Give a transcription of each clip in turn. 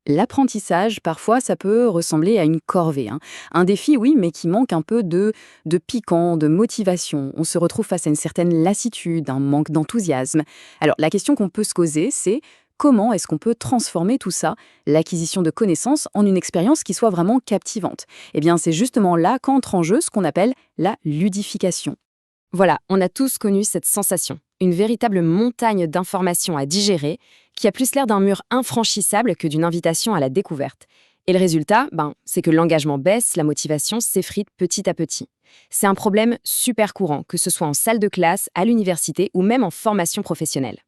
L'apprentissage, parfois, ça peut ressembler à une corvée, hein. Un défi, oui, mais qui manque un peu de piquant, de motivation. On se retrouve face à une certaine lassitude, un manque d'enthousiasme. Alors, la question qu'on peut se poser, c'est comment est-ce qu'on peut transformer tout ça, l'acquisition de connaissances, en une expérience qui soit vraiment captivante? Eh bien, c'est justement là qu'entre en jeu ce qu'on appelle la ludification. Voilà, on a tous connu cette sensation. Une véritable montagne d'informations à digérer qui a plus l'air d'un mur infranchissable que d'une invitation à la découverte. Et le résultat, c'est que l'engagement baisse, la motivation s'effrite petit à petit. C'est un problème super courant, que ce soit en salle de classe, à l'université ou même en formation professionnelle.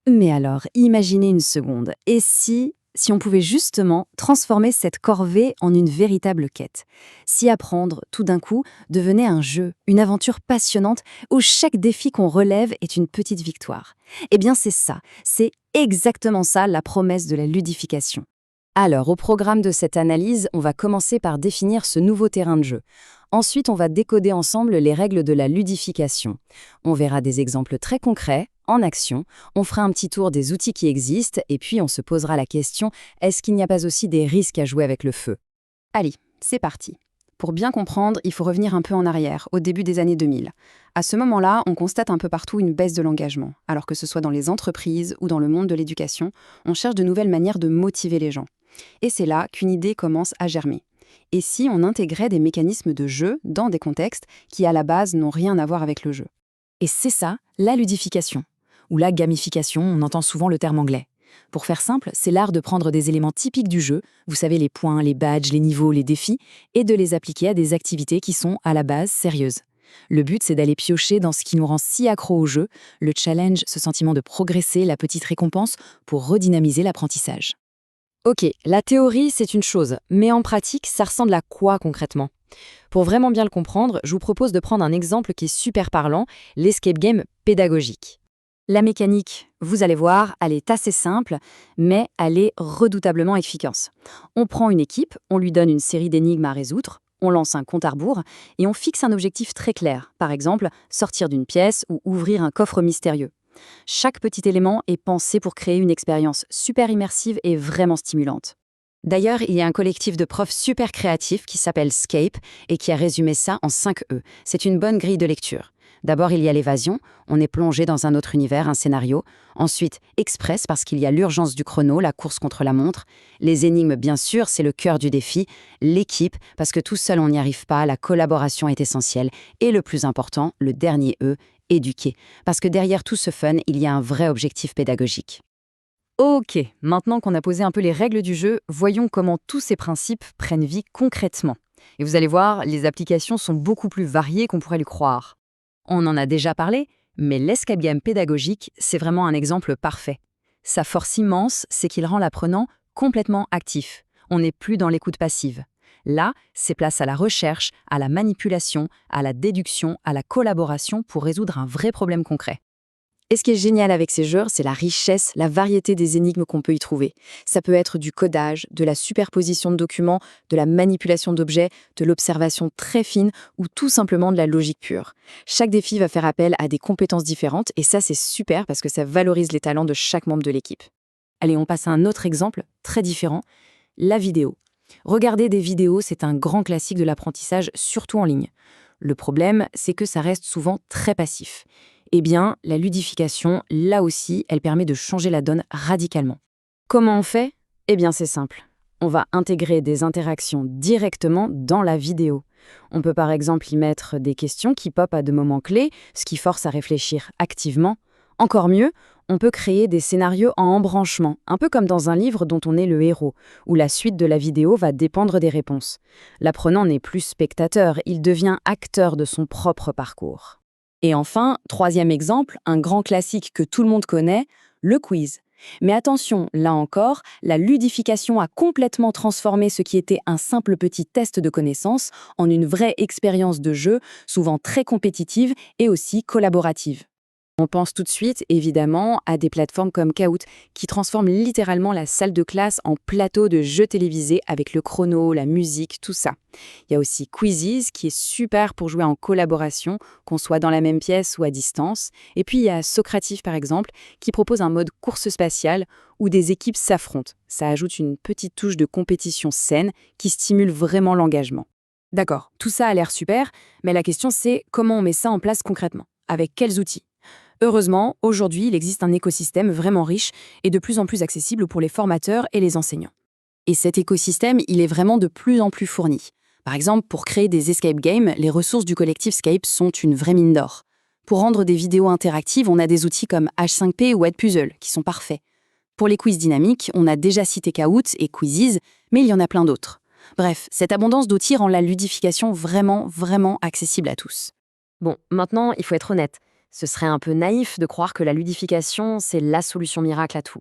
Mais alors, imaginez une seconde. Et si on pouvait justement transformer cette corvée en une véritable quête? Si apprendre, tout d'un coup, devenait un jeu, une aventure passionnante où chaque défi qu'on relève est une petite victoire. Eh bien, c'est exactement ça la promesse de la ludification. Alors, au programme de cette analyse, on va commencer par définir ce nouveau terrain de jeu. Ensuite, on va décoder ensemble les règles de la ludification. On verra des exemples très concrets, en action, on fera un petit tour des outils qui existent, et puis on se posera la question, est-ce qu'il n'y a pas aussi des risques à jouer avec le feu? Allez, c'est parti. Pour bien comprendre, il faut revenir un peu en arrière, au début des années 2000. À ce moment-là, on constate un peu partout une baisse de l'engagement. Alors que ce soit dans les entreprises ou dans le monde de l'éducation, on cherche de nouvelles manières de motiver les gens. Et c'est là qu'une idée commence à germer. Et si on intégrait des mécanismes de jeu dans des contextes qui, à la base, n'ont rien à voir avec le jeu? Et c'est ça, la ludification. Ou la gamification, on entend souvent le terme anglais. Pour faire simple, c'est l'art de prendre des éléments typiques du jeu, vous savez les points, les badges, les niveaux, les défis, et de les appliquer à des activités qui sont, à la base, sérieuses. Le but, c'est d'aller piocher dans ce qui nous rend si accro au jeu, le challenge, ce sentiment de progresser, la petite récompense, pour redynamiser l'apprentissage. Ok, la théorie, c'est une chose, mais en pratique, ça ressemble à quoi concrètement? Pour vraiment bien le comprendre, je vous propose de prendre un exemple qui est super parlant, l'escape game pédagogique. La mécanique, vous allez voir, elle est assez simple, mais elle est redoutablement efficace. On prend une équipe, on lui donne une série d'énigmes à résoudre, on lance un compte à rebours et on fixe un objectif très clair. Par exemple, sortir d'une pièce ou ouvrir un coffre mystérieux. Chaque petit élément est pensé pour créer une expérience super immersive et vraiment stimulante. D'ailleurs, il y a un collectif de profs super créatifs qui s'appelle Scape et qui a résumé ça en 5 E. C'est une bonne grille de lecture. D'abord, il y a l'évasion, on est plongé dans un autre univers, un scénario. Ensuite, express parce qu'il y a l'urgence du chrono, la course contre la montre. Les énigmes, bien sûr, c'est le cœur du défi. L'équipe, parce que tout seul on n'y arrive pas, la collaboration est essentielle. Et le plus important, le dernier E, éduquer. Parce que derrière tout ce fun, il y a un vrai objectif pédagogique. Ok, maintenant qu'on a posé un peu les règles du jeu, voyons comment tous ces principes prennent vie concrètement. Et vous allez voir, les applications sont beaucoup plus variées qu'on pourrait le croire. On en a déjà parlé, mais l'escape game pédagogique, c'est vraiment un exemple parfait. Sa force immense, c'est qu'il rend l'apprenant complètement actif. On n'est plus dans l'écoute passive. Là, c'est place à la recherche, à la manipulation, à la déduction, à la collaboration pour résoudre un vrai problème concret. Et ce qui est génial avec ces jeux, c'est la richesse, la variété des énigmes qu'on peut y trouver. Ça peut être du codage, de la superposition de documents, de la manipulation d'objets, de l'observation très fine ou tout simplement de la logique pure. Chaque défi va faire appel à des compétences différentes et ça, c'est super parce que ça valorise les talents de chaque membre de l'équipe. Allez, on passe à un autre exemple très différent, la vidéo. Regarder des vidéos, c'est un grand classique de l'apprentissage, surtout en ligne. Le problème, c'est que ça reste souvent très passif. Eh bien, la ludification, là aussi, elle permet de changer la donne radicalement. Comment on fait? Eh bien, c'est simple. On va intégrer des interactions directement dans la vidéo. On peut par exemple y mettre des questions qui popent à de moments clés, ce qui force à réfléchir activement. Encore mieux, on peut créer des scénarios en embranchement, un peu comme dans un livre dont on est le héros, où la suite de la vidéo va dépendre des réponses. L'apprenant n'est plus spectateur, il devient acteur de son propre parcours. Et enfin, troisième exemple, un grand classique que tout le monde connaît, le quiz. Mais attention, là encore, la ludification a complètement transformé ce qui était un simple petit test de connaissances en une vraie expérience de jeu, souvent très compétitive et aussi collaborative. On pense tout de suite, évidemment, à des plateformes comme Kahoot, qui transforment littéralement la salle de classe en plateau de jeux télévisés avec le chrono, la musique, tout ça. Il y a aussi Quizzes, qui est super pour jouer en collaboration, qu'on soit dans la même pièce ou à distance. Et puis il y a Socrative, par exemple, qui propose un mode course spatiale où des équipes s'affrontent. Ça ajoute une petite touche de compétition saine qui stimule vraiment l'engagement. D'accord, tout ça a l'air super, mais la question c'est comment on met ça en place concrètement? Avec quels outils? Heureusement, aujourd'hui, il existe un écosystème vraiment riche et de plus en plus accessible pour les formateurs et les enseignants. Et cet écosystème, il est vraiment de plus en plus fourni. Par exemple, pour créer des escape games, les ressources du collectif Scape sont une vraie mine d'or. Pour rendre des vidéos interactives, on a des outils comme H5P ou Edpuzzle, qui sont parfaits. Pour les quiz dynamiques, on a déjà cité Kahoot et Quizzes, mais il y en a plein d'autres. Bref, cette abondance d'outils rend la ludification vraiment, vraiment accessible à tous. Bon, maintenant, il faut être honnête. Ce serait un peu naïf de croire que la ludification, c'est la solution miracle à tout.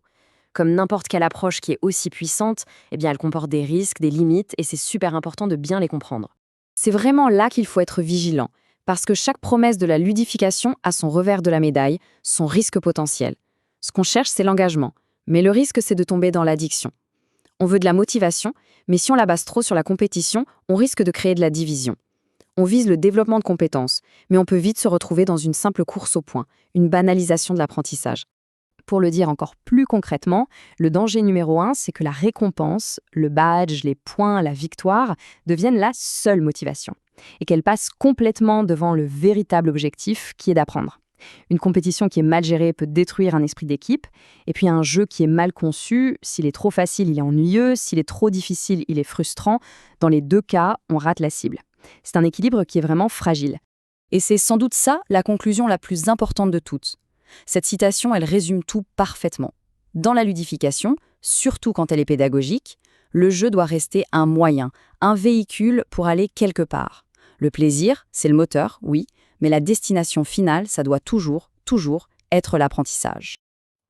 Comme n'importe quelle approche qui est aussi puissante, eh bien, elle comporte des risques, des limites, et c'est super important de bien les comprendre. C'est vraiment là qu'il faut être vigilant, parce que chaque promesse de la ludification a son revers de la médaille, son risque potentiel. Ce qu'on cherche, c'est l'engagement, mais le risque, c'est de tomber dans l'addiction. On veut de la motivation, mais si on la base trop sur la compétition, on risque de créer de la division. On vise le développement de compétences, mais on peut vite se retrouver dans une simple course au point, une banalisation de l'apprentissage. Pour le dire encore plus concrètement, le danger numéro 1, c'est que la récompense, le badge, les points, la victoire deviennent la seule motivation, et qu'elle passe complètement devant le véritable objectif qui est d'apprendre. Une compétition qui est mal gérée peut détruire un esprit d'équipe, et puis un jeu qui est mal conçu, s'il est trop facile, il est ennuyeux, s'il est trop difficile, il est frustrant. Dans les deux cas, on rate la cible. C'est un équilibre qui est vraiment fragile. Et c'est sans doute ça la conclusion la plus importante de toutes. Cette citation, elle résume tout parfaitement. Dans la ludification, surtout quand elle est pédagogique, le jeu doit rester un moyen, un véhicule pour aller quelque part. Le plaisir, c'est le moteur, oui, mais la destination finale, ça doit toujours être l'apprentissage.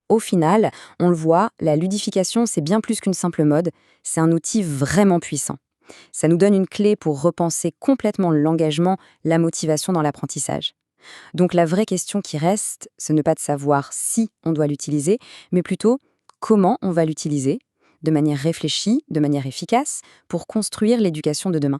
Au final, on le voit, la ludification, c'est bien plus qu'une simple mode, c'est un outil vraiment puissant. Ça nous donne une clé pour repenser complètement l'engagement, la motivation dans l'apprentissage. Donc la vraie question qui reste, ce n'est pas de savoir si on doit l'utiliser, mais plutôt comment on va l'utiliser, de manière réfléchie, de manière efficace, pour construire l'éducation de demain.